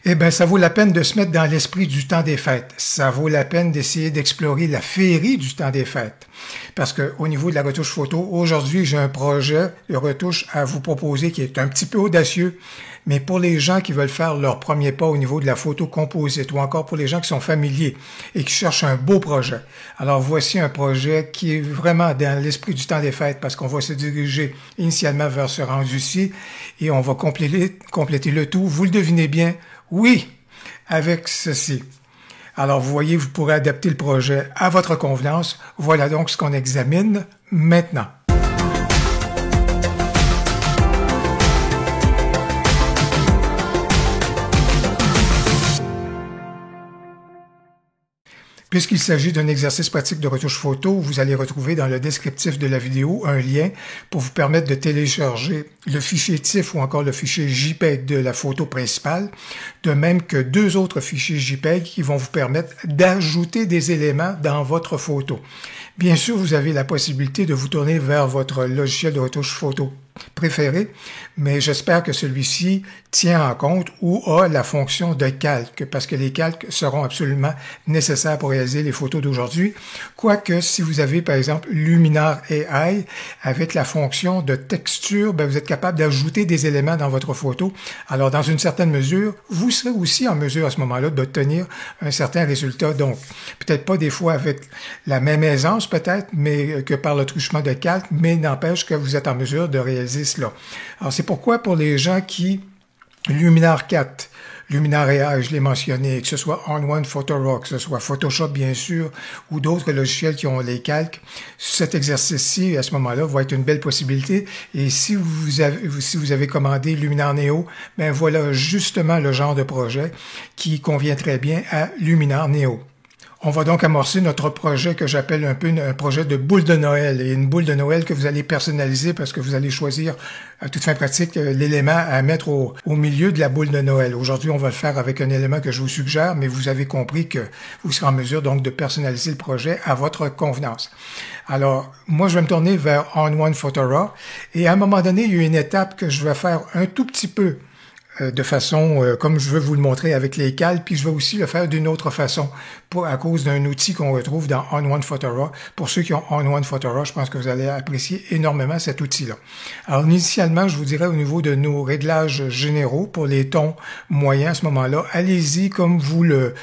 Eh bien, ça vaut la peine de se mettre dans l'esprit du temps des fêtes. Ça vaut la peine d'essayer d'explorer la féerie du temps des fêtes. Parce que au niveau de la retouche photo, aujourd'hui, j'ai un projet de retouche à vous proposer qui est un petit peu audacieux, mais pour les gens qui veulent faire leur premier pas au niveau de la photo composite ou encore pour les gens qui sont familiers et qui cherchent un beau projet. Alors, voici un projet qui est vraiment dans l'esprit du temps des fêtes parce qu'on va se diriger initialement vers ce rendu-ci et on va compléter le tout. Vous le devinez bien, oui, avec ceci. Alors, vous voyez, vous pourrez adapter le projet à votre convenance. Voilà donc ce qu'on examine maintenant. Puisqu'il s'agit d'un exercice pratique de retouche photo, vous allez retrouver dans le descriptif de la vidéo un lien pour vous permettre de télécharger le fichier TIFF ou encore le fichier JPEG de la photo principale, de même que deux autres fichiers JPEG qui vont vous permettre d'ajouter des éléments dans votre photo. Bien sûr, vous avez la possibilité de vous tourner vers votre logiciel de retouche photo préféré, mais j'espère que celui-ci tient en compte ou a la fonction de calque, parce que les calques seront absolument nécessaires pour réaliser les photos d'aujourd'hui. Quoique, si vous avez, par exemple, Luminar AI, avec la fonction de texture, vous êtes capable d'ajouter des éléments dans votre photo. Alors, dans une certaine mesure, vous serez aussi en mesure à ce moment-là d'obtenir un certain résultat. Donc, peut-être pas des fois avec la même aisance, peut-être, mais que par le truchement de calque, mais n'empêche que vous êtes en mesure de réaliser cela. Alors, c'est pourquoi pour les gens qui, Luminar 4, Luminar AI, je l'ai mentionné, que ce soit On1 Photorock, que ce soit Photoshop, bien sûr, ou d'autres logiciels qui ont les calques, cet exercice-ci, à ce moment-là, va être une belle possibilité. Et si vous avez commandé Luminar Neo, ben voilà justement le genre de projet qui convient très bien à Luminar Neo. On va donc amorcer notre projet que j'appelle un peu un projet de boule de Noël et une boule de Noël que vous allez personnaliser parce que vous allez choisir à toute fin pratique l'élément à mettre au milieu de la boule de Noël. Aujourd'hui, on va le faire avec un élément que je vous suggère, mais vous avez compris que vous serez en mesure donc de personnaliser le projet à votre convenance. Alors, moi, je vais me tourner vers On1 Photorock et à un moment donné, il y a une étape que je vais faire un tout petit peu de façon, comme je veux vous le montrer avec les calques, puis je vais aussi le faire d'une autre façon à cause d'un outil qu'on retrouve dans On1 Photorock. Pour ceux qui ont On1 Photorock, je pense que vous allez apprécier énormément cet outil-là. Alors, initialement, je vous dirais au niveau de nos réglages généraux pour les tons moyens à ce moment-là, allez-y comme vous le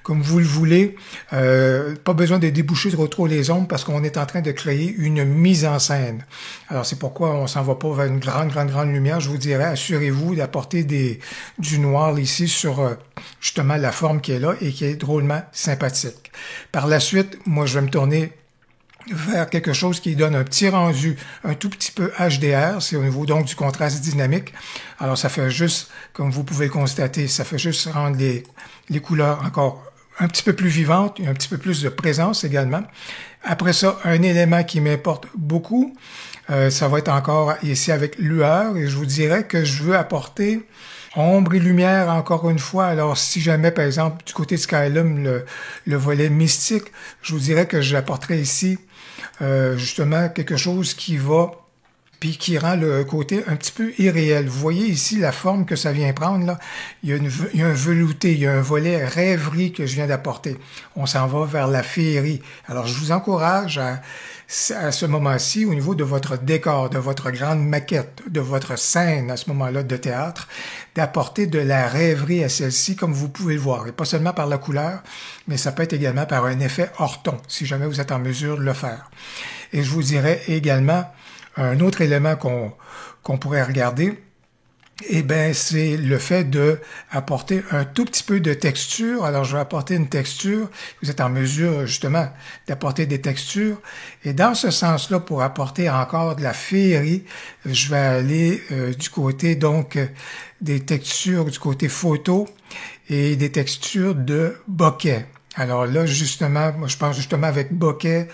voulez. Pas besoin de déboucher trop les ombres parce qu'on est en train de créer une mise en scène. Alors, c'est pourquoi on s'en va pas vers une grande lumière. Je vous dirais, assurez-vous d'apporter du noir ici sur justement la forme qui est là et qui est drôlement sympathique. Par la suite, moi, je vais me tourner vers quelque chose qui donne un petit rendu un tout petit peu HDR, c'est au niveau donc du contraste dynamique. Alors, ça fait juste, comme vous pouvez le constater, ça fait juste rendre les couleurs encore un petit peu plus vivantes, un petit peu plus de présence également. Après ça, un élément qui m'importe beaucoup, ça va être encore ici avec lueur, et je vous dirais que je veux apporter ombre et lumière encore une fois. Alors, si jamais, par exemple, du côté de Skylum, le volet mystique, je vous dirais que j'apporterai ici justement quelque chose qui rend le côté un petit peu irréel. Vous voyez ici la forme que ça vient prendre, là. Il y a un velouté, il y a un volet rêverie que je viens d'apporter. On s'en va vers la féerie. Alors, je vous encourage à ce moment-ci, au niveau de votre décor, de votre grande maquette, de votre scène à ce moment-là de théâtre, d'apporter de la rêverie à celle-ci, comme vous pouvez le voir. Et pas seulement par la couleur, mais ça peut être également par un effet hors ton, si jamais vous êtes en mesure de le faire. Et je vous dirais également un autre élément qu'on pourrait regarder, eh bien, c'est le fait de apporter un tout petit peu de texture. Alors, je vais apporter une texture. Vous êtes en mesure, justement, d'apporter des textures. Et dans ce sens-là, pour apporter encore de la féerie, je vais aller du côté, donc, des textures du côté photo et des textures de bokeh. Alors là, justement, moi, je pense justement avec bokeh,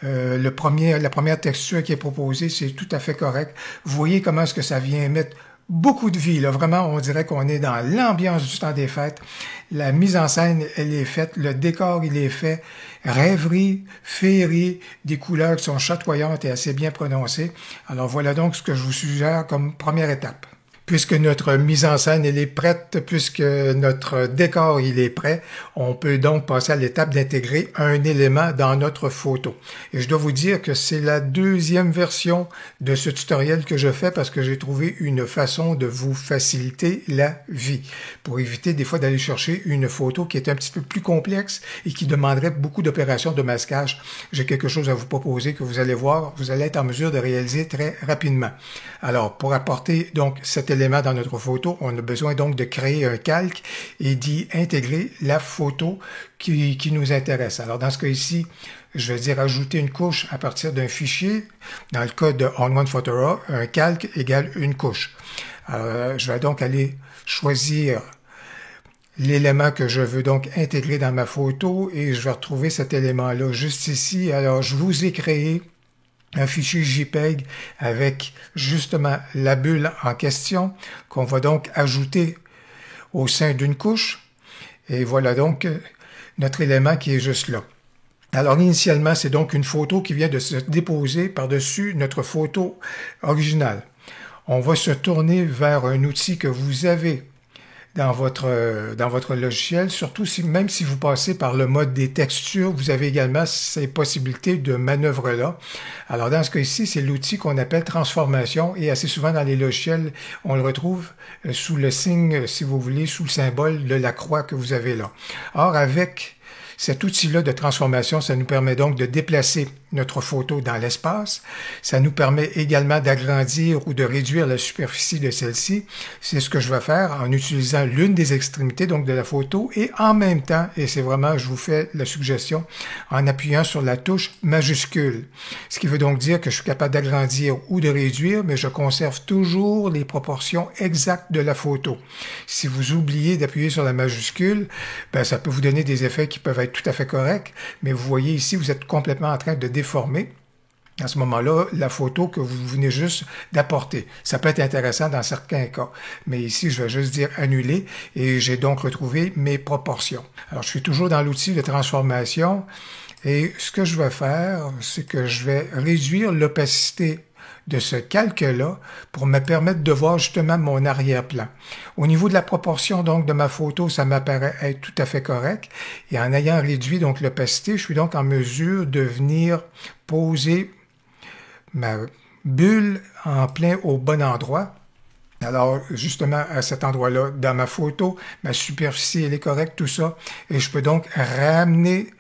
la première texture qui est proposée, c'est tout à fait correct. Vous voyez comment est-ce que ça vient mettre beaucoup de vie, là. Vraiment, on dirait qu'on est dans l'ambiance du temps des fêtes. La mise en scène, elle est faite. Le décor, il est fait. Rêverie, féerie, des couleurs qui sont chatoyantes et assez bien prononcées. Alors, voilà donc ce que je vous suggère comme première étape. Puisque notre mise en scène elle est prête, puisque notre décor il est prêt, on peut donc passer à l'étape d'intégrer un élément dans notre photo. Et je dois vous dire que c'est la deuxième version de ce tutoriel que je fais parce que j'ai trouvé une façon de vous faciliter la vie pour éviter des fois d'aller chercher une photo qui est un petit peu plus complexe et qui demanderait beaucoup d'opérations de masquage. J'ai quelque chose à vous proposer que vous allez voir, vous allez être en mesure de réaliser très rapidement. Alors, pour apporter donc cet élément dans notre photo, on a besoin donc de créer un calque et d'y intégrer la photo qui nous intéresse. Alors, dans ce cas ici, je vais dire ajouter une couche à partir d'un fichier. Dans le cas de On1 Photo, un calque égale une couche. Alors, je vais donc aller choisir l'élément que je veux donc intégrer dans ma photo et je vais retrouver cet élément-là juste ici. Alors, je vous ai créé un fichier JPEG avec justement la bulle en question qu'on va donc ajouter au sein d'une couche. Et voilà donc notre élément qui est juste là. Alors initialement, c'est donc une photo qui vient de se déposer par-dessus notre photo originale. On va se tourner vers un outil que vous avez dans votre logiciel, surtout même si vous passez par le mode des textures, vous avez également ces possibilités de manœuvre-là. Alors dans ce cas ici, c'est l'outil qu'on appelle transformation et assez souvent dans les logiciels, on le retrouve sous le signe, si vous voulez, sous le symbole de la croix que vous avez là. Or, avec cet outil-là de transformation, ça nous permet donc de déplacer notre photo dans l'espace. Ça nous permet également d'agrandir ou de réduire la superficie de celle-ci. C'est ce que je vais faire en utilisant l'une des extrémités donc de la photo et en même temps, et c'est vraiment, je vous fais la suggestion, en appuyant sur la touche majuscule. Ce qui veut donc dire que je suis capable d'agrandir ou de réduire, mais je conserve toujours les proportions exactes de la photo. Si vous oubliez d'appuyer sur la majuscule, ben, ça peut vous donner des effets qui peuvent être tout à fait corrects, mais vous voyez ici, vous êtes complètement en train de déformer à ce moment-là la photo que vous venez juste d'apporter. Ça peut être intéressant dans certains cas, mais ici, je vais juste dire annuler et j'ai donc retrouvé mes proportions. Alors, je suis toujours dans l'outil de transformation et ce que je vais faire, c'est que je vais réduire l'opacité de ce calque-là pour me permettre de voir justement mon arrière-plan. Au niveau de la proportion donc de ma photo, ça m'apparaît être tout à fait correct. Et en ayant réduit donc l'opacité, je suis donc en mesure de venir poser ma bulle en plein au bon endroit. Alors, justement, à cet endroit-là, dans ma photo, ma superficie, elle est correcte, tout ça. Et je peux donc ramener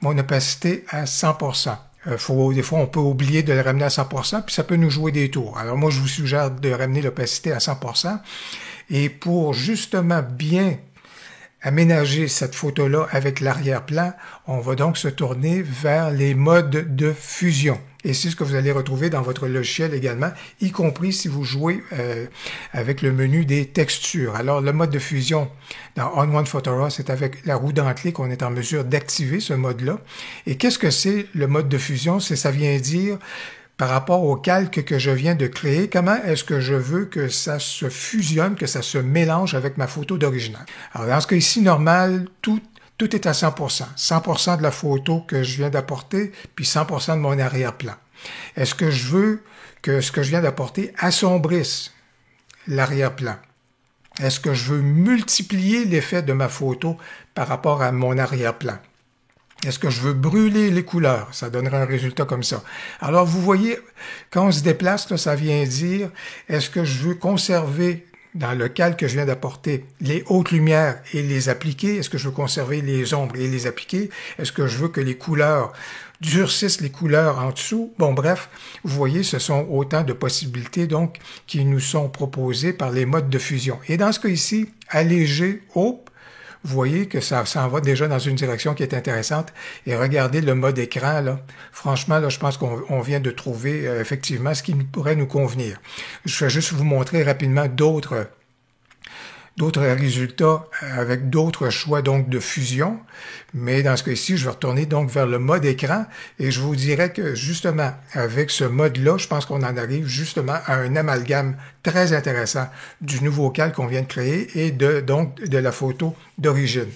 mon opacité à 100%. Des fois, on peut oublier de le ramener à 100%, puis ça peut nous jouer des tours. Alors moi, je vous suggère de ramener l'opacité à 100%. Et pour justement bien aménager cette photo-là avec l'arrière-plan, on va donc se tourner vers les modes de fusion. Et c'est ce que vous allez retrouver dans votre logiciel également, y compris si vous jouez avec le menu des textures. Alors, le mode de fusion dans On1 Photo, c'est avec la roue dentelée qu'on est en mesure d'activer ce mode-là. Et qu'est-ce que c'est le mode de fusion? Ça vient dire par rapport au calque que je viens de créer, comment est-ce que je veux que ça se fusionne, que ça se mélange avec ma photo d'original. Alors, dans ce cas ici, normal, tout est à 100%. 100% de la photo que je viens d'apporter, puis 100% de mon arrière-plan. Est-ce que je veux que ce que je viens d'apporter assombrisse l'arrière-plan? Est-ce que je veux multiplier l'effet de ma photo par rapport à mon arrière-plan? Est-ce que je veux brûler les couleurs? Ça donnerait un résultat comme ça. Alors, vous voyez, quand on se déplace, là, ça vient dire, est-ce que je veux conserver dans le calque que je viens d'apporter les hautes lumières et les appliquer? Est-ce que je veux conserver les ombres et les appliquer? Est-ce que je veux que les couleurs durcissent les couleurs en dessous? Bon, bref, vous voyez, ce sont autant de possibilités donc qui nous sont proposées par les modes de fusion. Et dans ce cas ici, alléger, haut, vous voyez que ça s'en va déjà dans une direction qui est intéressante. Et regardez le mode écran, là. Franchement, là, je pense qu'on vient de trouver effectivement ce qui pourrait nous convenir. Je vais juste vous montrer rapidement d'autres d'autres résultats avec d'autres choix donc de fusion. Mais dans ce cas-ci, je vais retourner donc vers le mode écran et je vous dirais que justement avec ce mode-là, je pense qu'on en arrive justement à un amalgame très intéressant du nouveau calque qu'on vient de créer et donc de la photo d'origine.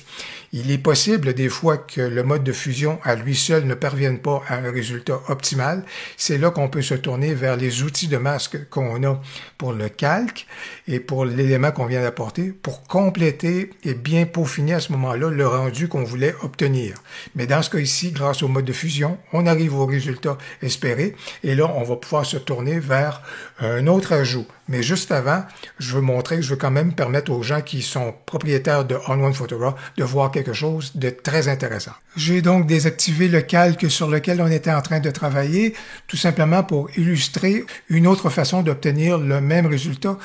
Il est possible des fois que le mode de fusion à lui seul ne parvienne pas à un résultat optimal. C'est là qu'on peut se tourner vers les outils de masque qu'on a pour le calque et pour l'élément qu'on vient d'apporter pour compléter et bien peaufiner à ce moment-là le rendu qu'on voulait obtenir. Mais dans ce cas ici, grâce au mode de fusion, on arrive au résultat espéré et là, on va pouvoir se tourner vers un autre ajout. Mais juste avant, je veux quand même permettre aux gens qui sont propriétaires de On1 Photograph de voir quelque chose de très intéressant. J'ai donc désactivé le calque sur lequel on était en train de travailler, tout simplement pour illustrer une autre façon d'obtenir le même résultat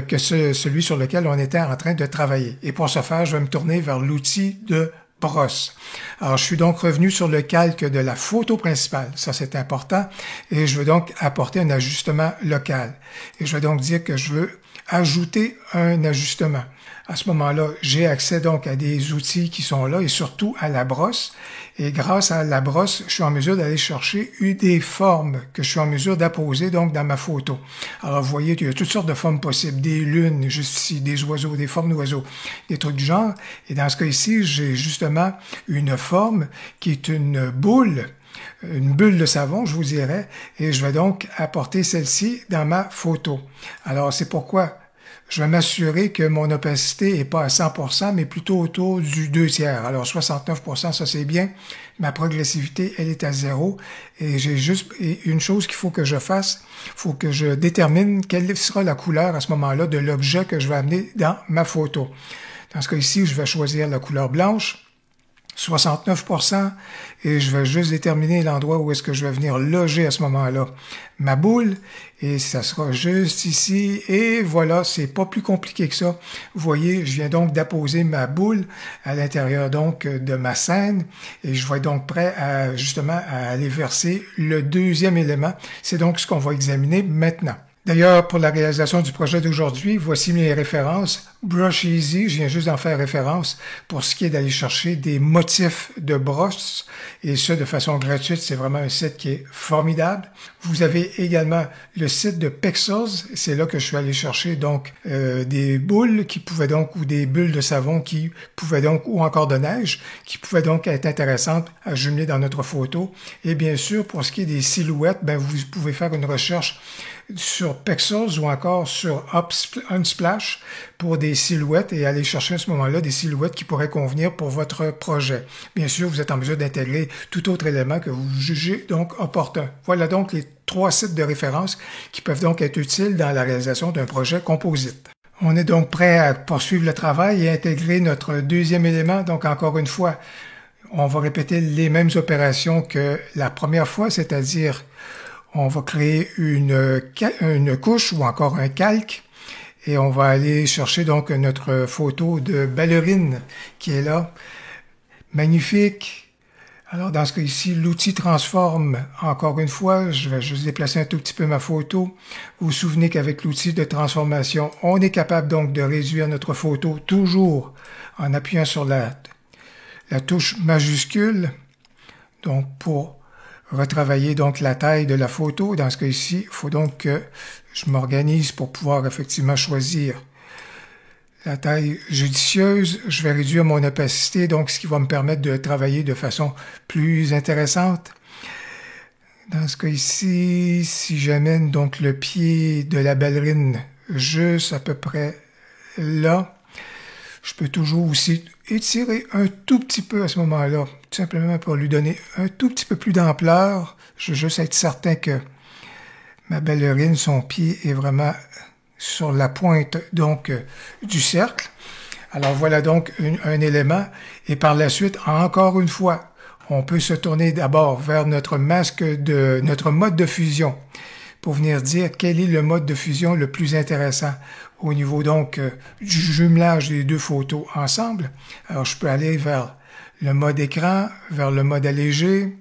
que celui sur lequel on était en train de travailler. Et pour ce faire, je vais me tourner vers l'outil de brosse. Alors, je suis donc revenu sur le calque de la photo principale. Ça, c'est important. Et je veux donc apporter un ajustement local. Et je vais donc dire que je veux ajouter un ajustement. À ce moment-là, j'ai accès donc à des outils qui sont là et surtout à la brosse. Et grâce à la brosse, je suis en mesure d'aller chercher des formes que je suis en mesure d'apposer donc dans ma photo. Alors, vous voyez qu'il y a toutes sortes de formes possibles. Des lunes, juste ici, des oiseaux, des formes d'oiseaux, des trucs du genre. Et dans ce cas ici, j'ai justement une forme qui est une bulle de savon, je vous dirais, et je vais donc apporter celle-ci dans ma photo. Alors, c'est pourquoi je vais m'assurer que mon opacité est pas à 100%, mais plutôt autour du 2/3. Alors, 69%, ça c'est bien. Ma progressivité, elle est à 0. Et j'ai juste une chose qu'il faut que je fasse. Il faut que je détermine quelle sera la couleur à ce moment-là de l'objet que je vais amener dans ma photo. Dans ce cas ici, je vais choisir la couleur blanche. 69%, et je vais juste déterminer l'endroit où est-ce que je vais venir loger à ce moment-là ma boule, et ça sera juste ici, et voilà, c'est pas plus compliqué que ça. Vous voyez, je viens donc d'apposer ma boule à l'intérieur donc de ma scène, et je vais donc prêt à justement à aller verser le deuxième élément. C'est donc ce qu'on va examiner maintenant. D'ailleurs, pour la réalisation du projet d'aujourd'hui, voici mes références. Brush Easy, je viens juste d'en faire référence pour ce qui est d'aller chercher des motifs de brosse, et ce, de façon gratuite. C'est vraiment un site qui est formidable. Vous avez également le site de Pexels. C'est là que je suis allé chercher donc des boules qui pouvaient donc, ou des bulles de savon qui pouvaient donc, ou encore de neige, qui pouvaient donc être intéressantes à jumeler dans notre photo. Et bien sûr, pour ce qui est des silhouettes, ben vous pouvez faire une recherche sur Pexels ou encore sur Unsplash pour des silhouettes et aller chercher à ce moment-là des silhouettes qui pourraient convenir pour votre projet. Bien sûr, vous êtes en mesure d'intégrer tout autre élément que vous jugez donc opportun. Voilà donc les 3 sites de référence qui peuvent donc être utiles dans la réalisation d'un projet composite. On est donc prêt à poursuivre le travail et intégrer notre deuxième élément. Donc encore une fois, on va répéter les mêmes opérations que la première fois, c'est-à-dire on va créer une couche ou encore un calque et on va aller chercher donc notre photo de ballerine qui est là. Magnifique. Alors dans ce cas ici, l'outil transforme. Encore une fois, je vais juste déplacer un tout petit peu ma photo. Vous vous souvenez qu'avec l'outil de transformation, on est capable donc de réduire notre photo toujours en appuyant sur la touche majuscule. Donc pour retravailler donc la taille de la photo. Dans ce cas ici, il faut donc que je m'organise pour pouvoir effectivement choisir la taille judicieuse. Je vais réduire mon opacité, donc ce qui va me permettre de travailler de façon plus intéressante. Dans ce cas ici, si j'amène donc le pied de la ballerine juste à peu près là, je peux toujours aussi étirer un tout petit peu à ce moment-là, tout simplement pour lui donner un tout petit peu plus d'ampleur. Je veux juste être certain que ma ballerine, son pied est vraiment sur la pointe donc du cercle. Alors voilà donc un élément. Et par la suite, encore une fois, on peut se tourner d'abord vers notre notre mode de fusion pour venir dire quel est le mode de fusion le plus intéressant au niveau donc du jumelage des deux photos ensemble. Alors je peux aller vers le mode écran, vers le mode allégé.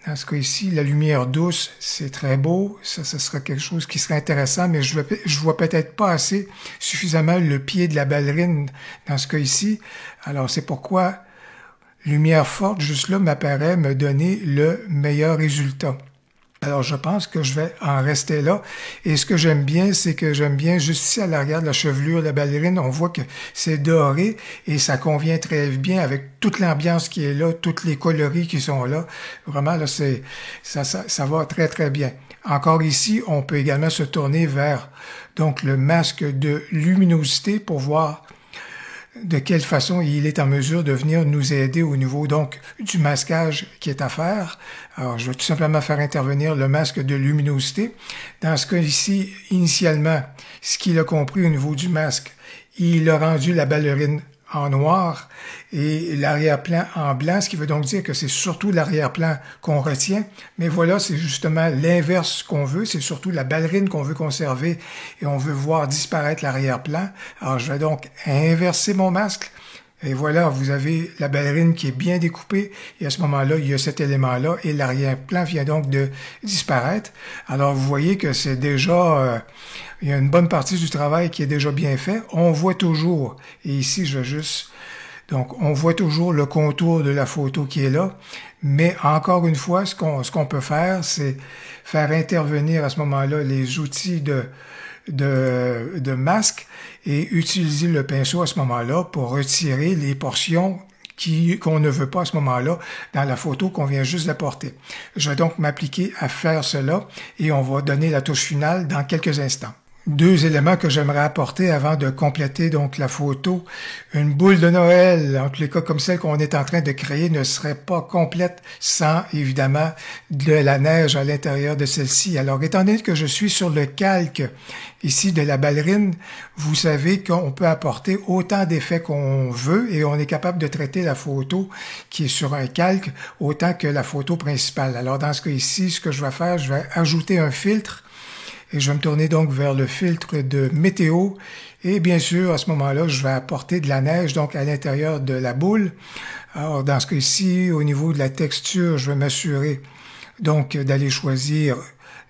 Dans ce cas ici, la lumière douce, c'est très beau. Ça sera quelque chose qui serait intéressant, mais je vois peut-être pas assez suffisamment le pied de la ballerine dans ce cas ici. Alors, c'est pourquoi lumière forte, juste là, m'apparaît me donner le meilleur résultat. Alors, je pense que je vais en rester là. Et ce que j'aime bien, c'est que j'aime bien juste ici à l'arrière de la chevelure de la ballerine, on voit que c'est doré et ça convient très bien avec toute l'ambiance qui est là, toutes les coloris qui sont là. Vraiment, là, ça va très, très bien. Encore ici, on peut également se tourner vers donc le masque de luminosité pour voir de quelle façon il est en mesure de venir nous aider au niveau donc du masquage qui est à faire. Alors, je vais tout simplement faire intervenir le masque de luminosité. Dans ce cas ici, initialement, ce qu'il a compris au niveau du masque, il a rendu la ballerine en noir et l'arrière-plan en blanc, ce qui veut donc dire que c'est surtout l'arrière-plan qu'on retient. Mais voilà, c'est justement l'inverse qu'on veut, c'est surtout la ballerine qu'on veut conserver et on veut voir disparaître l'arrière-plan. Alors je vais donc inverser mon masque et voilà, vous avez la ballerine qui est bien découpée et à ce moment-là, il y a cet élément-là et l'arrière-plan vient donc de disparaître. Alors vous voyez que c'est déjà... il y a une bonne partie du travail qui est déjà bien fait. On voit toujours, et ici je vais juste... Donc, on voit toujours le contour de la photo qui est là, mais encore une fois, ce qu'on peut faire, c'est faire intervenir à ce moment-là les outils de masque et utiliser le pinceau à ce moment-là pour retirer les portions qu'on ne veut pas à ce moment-là dans la photo qu'on vient juste d'apporter. Je vais donc m'appliquer à faire cela et on va donner la touche finale dans quelques instants. Deux éléments que j'aimerais apporter avant de compléter donc la photo. Une boule de Noël, en tous les cas comme celle qu'on est en train de créer, ne serait pas complète sans évidemment de la neige à l'intérieur de celle-ci. Alors étant donné que je suis sur le calque ici de la ballerine, vous savez qu'on peut apporter autant d'effets qu'on veut et on est capable de traiter la photo qui est sur un calque autant que la photo principale. Alors dans ce cas ici, ce que je vais faire, je vais ajouter un filtre. Et je vais me tourner donc vers le filtre de météo. Et bien sûr, à ce moment-là, je vais apporter de la neige donc à l'intérieur de la boule. Alors, dans ce cas-ci, au niveau de la texture, je vais m'assurer donc d'aller choisir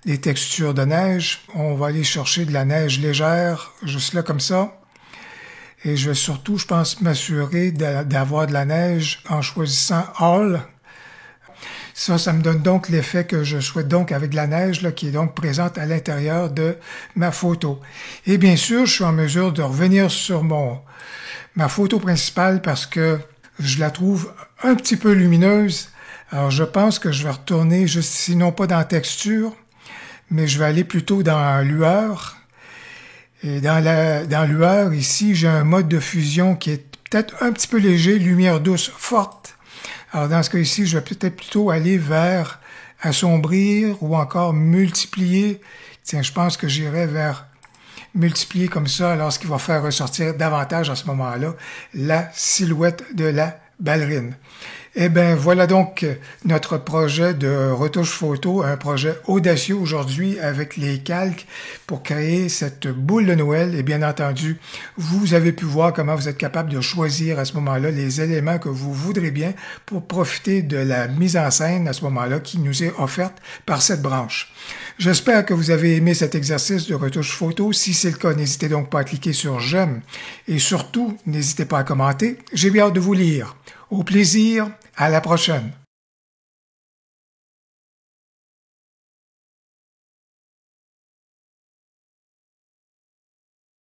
les textures de neige. On va aller chercher de la neige légère, juste là comme ça. Et je vais surtout, je pense, m'assurer d'avoir de la neige en choisissant All. Ça me donne donc l'effet que je souhaite donc avec la neige là, qui est donc présente à l'intérieur de ma photo. Et bien sûr, je suis en mesure de revenir sur ma photo principale parce que je la trouve un petit peu lumineuse. Alors, je pense que je vais retourner juste ici, non pas dans la texture, mais je vais aller plutôt dans lueur. Et dans lueur, ici, j'ai un mode de fusion qui est peut-être un petit peu léger, lumière douce forte. Alors, dans ce cas ici, je vais peut-être plutôt aller vers assombrir ou encore multiplier. Tiens, je pense que j'irai vers multiplier comme ça, alors ce qui va faire ressortir davantage à ce moment-là la silhouette de la ballerine. Eh bien, voilà donc notre projet de retouche photo, un projet audacieux aujourd'hui avec les calques pour créer cette boule de Noël. Et bien entendu, vous avez pu voir comment vous êtes capable de choisir à ce moment-là les éléments que vous voudrez bien pour profiter de la mise en scène à ce moment-là qui nous est offerte par cette branche. J'espère que vous avez aimé cet exercice de retouche photo. Si c'est le cas, n'hésitez donc pas à cliquer sur j'aime et surtout, n'hésitez pas à commenter. J'ai bien hâte de vous lire. Au plaisir, à la prochaine.